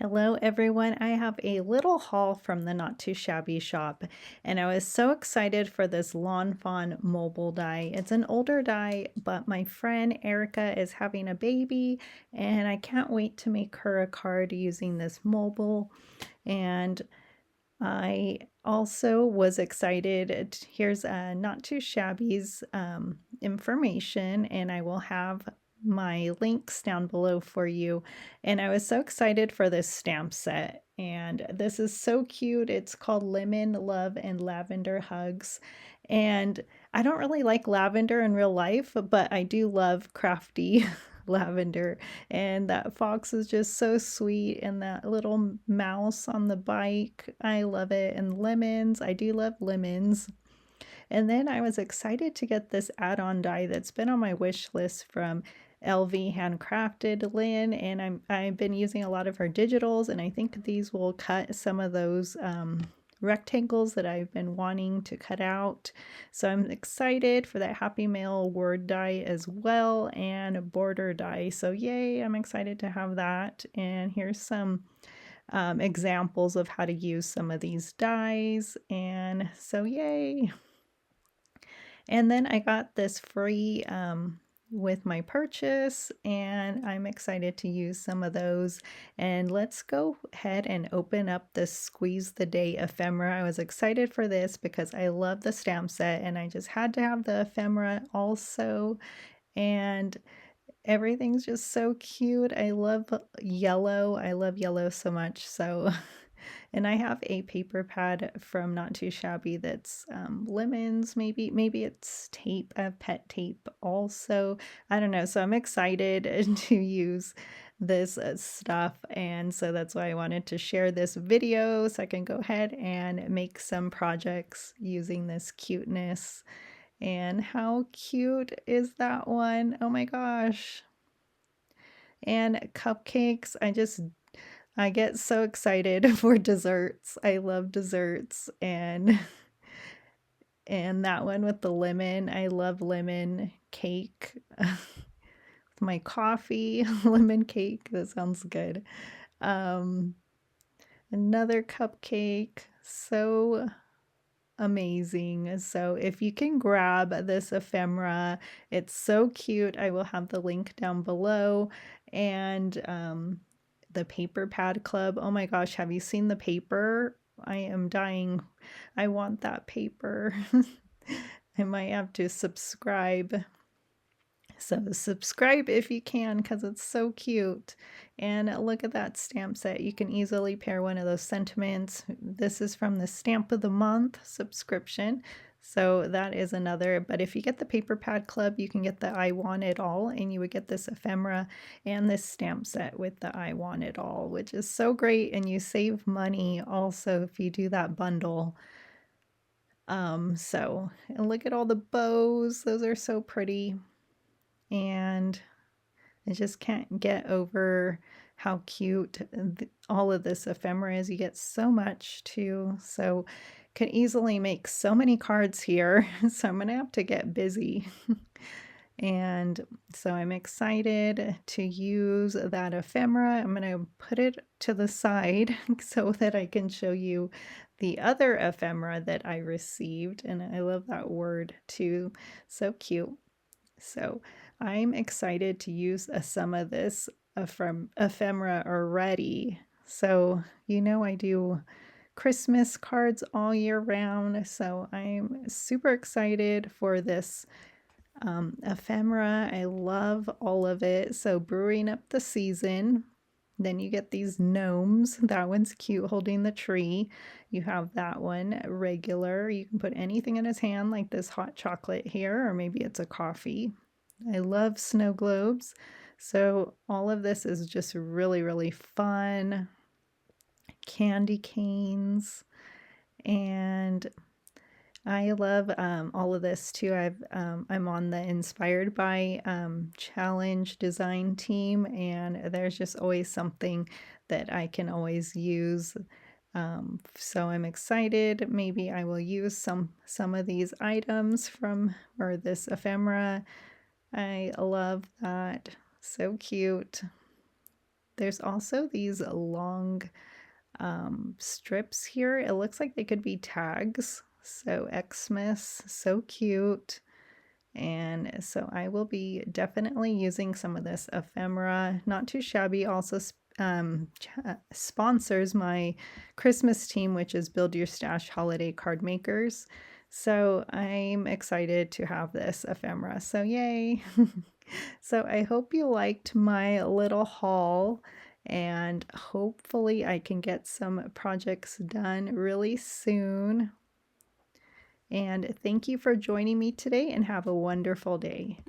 Hello everyone, I have a little haul from the Not Too Shabby shop and I was so excited for this Lawn Fawn mobile die. It's an older die, but my friend Erica is having a baby and I can't wait to make her a card using this mobile. And I also was excited. Here's Not Too Shabby's information, and I will have my links down below for you. And I was so excited for this stamp set. And this is so cute. It's called Lemon, Love, and Lavender Hugs. And I don't really like lavender in real life, but I do love crafty lavender. And that fox is just so sweet. And that little mouse on the bike, I love it. And lemons, I do love lemons. And then I was excited to get this add-on die that's been on my wish list from LV Handcrafted Lynn, and I've been using a lot of her digitals, and I think these will cut some of those rectangles that I've been wanting to cut out. So I'm excited for that Happy Mail word die as well, and border die. So yay, I'm excited to have that. And here's some examples of how to use some of these dies, and so yay. And then I got this free with my purchase, and I'm excited to use some of those. And let's go ahead and open up the Squeeze the Day ephemera. I was excited for this because I love the stamp set and I just had to have the ephemera also. And everything's just so cute. I love yellow. I love yellow so much. So and I have a paper pad from Not Too Shabby that's lemons, maybe it's tape. I have pet tape also. I don't know. So I'm excited to use this stuff, and so that's why I wanted to share this video so I can go ahead and make some projects using this cuteness. And how cute is that one? Oh my gosh. And cupcakes, I get so excited for desserts. I love desserts, and that one with the lemon, I love lemon cake. With my coffee, lemon cake, that sounds good. Um, Another cupcake, so amazing. So if you can grab this ephemera, it's so cute. I will have the link down below. And the paper pad club, oh my gosh, have you seen the paper? I am dying. I want that paper. I might have to subscribe. So subscribe if you can, because it's so cute. And look at that stamp set. You can easily pair one of those sentiments. This is from the Stamp of the Month subscription. So that is another. But if you get the Paper Pad Club, you can get the I Want It All, and you would get this ephemera and this stamp set with the I Want It All, which is so great. And you save money also if you do that bundle. And look at all the bows. Those are so pretty. And I just can't get over how cute all of this ephemera is. You get so much too. So could easily make so many cards here. So I'm gonna have to get busy. And so I'm excited to use that ephemera. I'm gonna put it to the side so that I can show you the other ephemera that I received. And I love that word too. So cute. So I'm excited to use some of this from ephemera already. So, I do Christmas cards all year round. So I'm super excited for this ephemera. I love all of it. So brewing up the season. Then you get these gnomes. That one's cute, holding the tree. You have that one regular. You can put anything in his hand, like this hot chocolate here, or maybe it's a coffee. I love snow globes. So all of this is just really, really fun. Candy canes. And I love all of this too. I'm on the Inspired by Challenge design team, and there's just always something that I can always use. So I'm excited. Maybe I will use some of these items or this ephemera. I love that. So cute. There's also these long strips here. It looks like they could be tags. So Xmas, so cute. And so I will be definitely using some of this ephemera. Not Too Shabby also sponsors my Christmas team, which is Build Your Stash Holiday Card Makers. So I'm excited to have this ephemera. So yay! So I hope you liked my little haul, and hopefully I can get some projects done really soon. And thank you for joining me today, and have a wonderful day.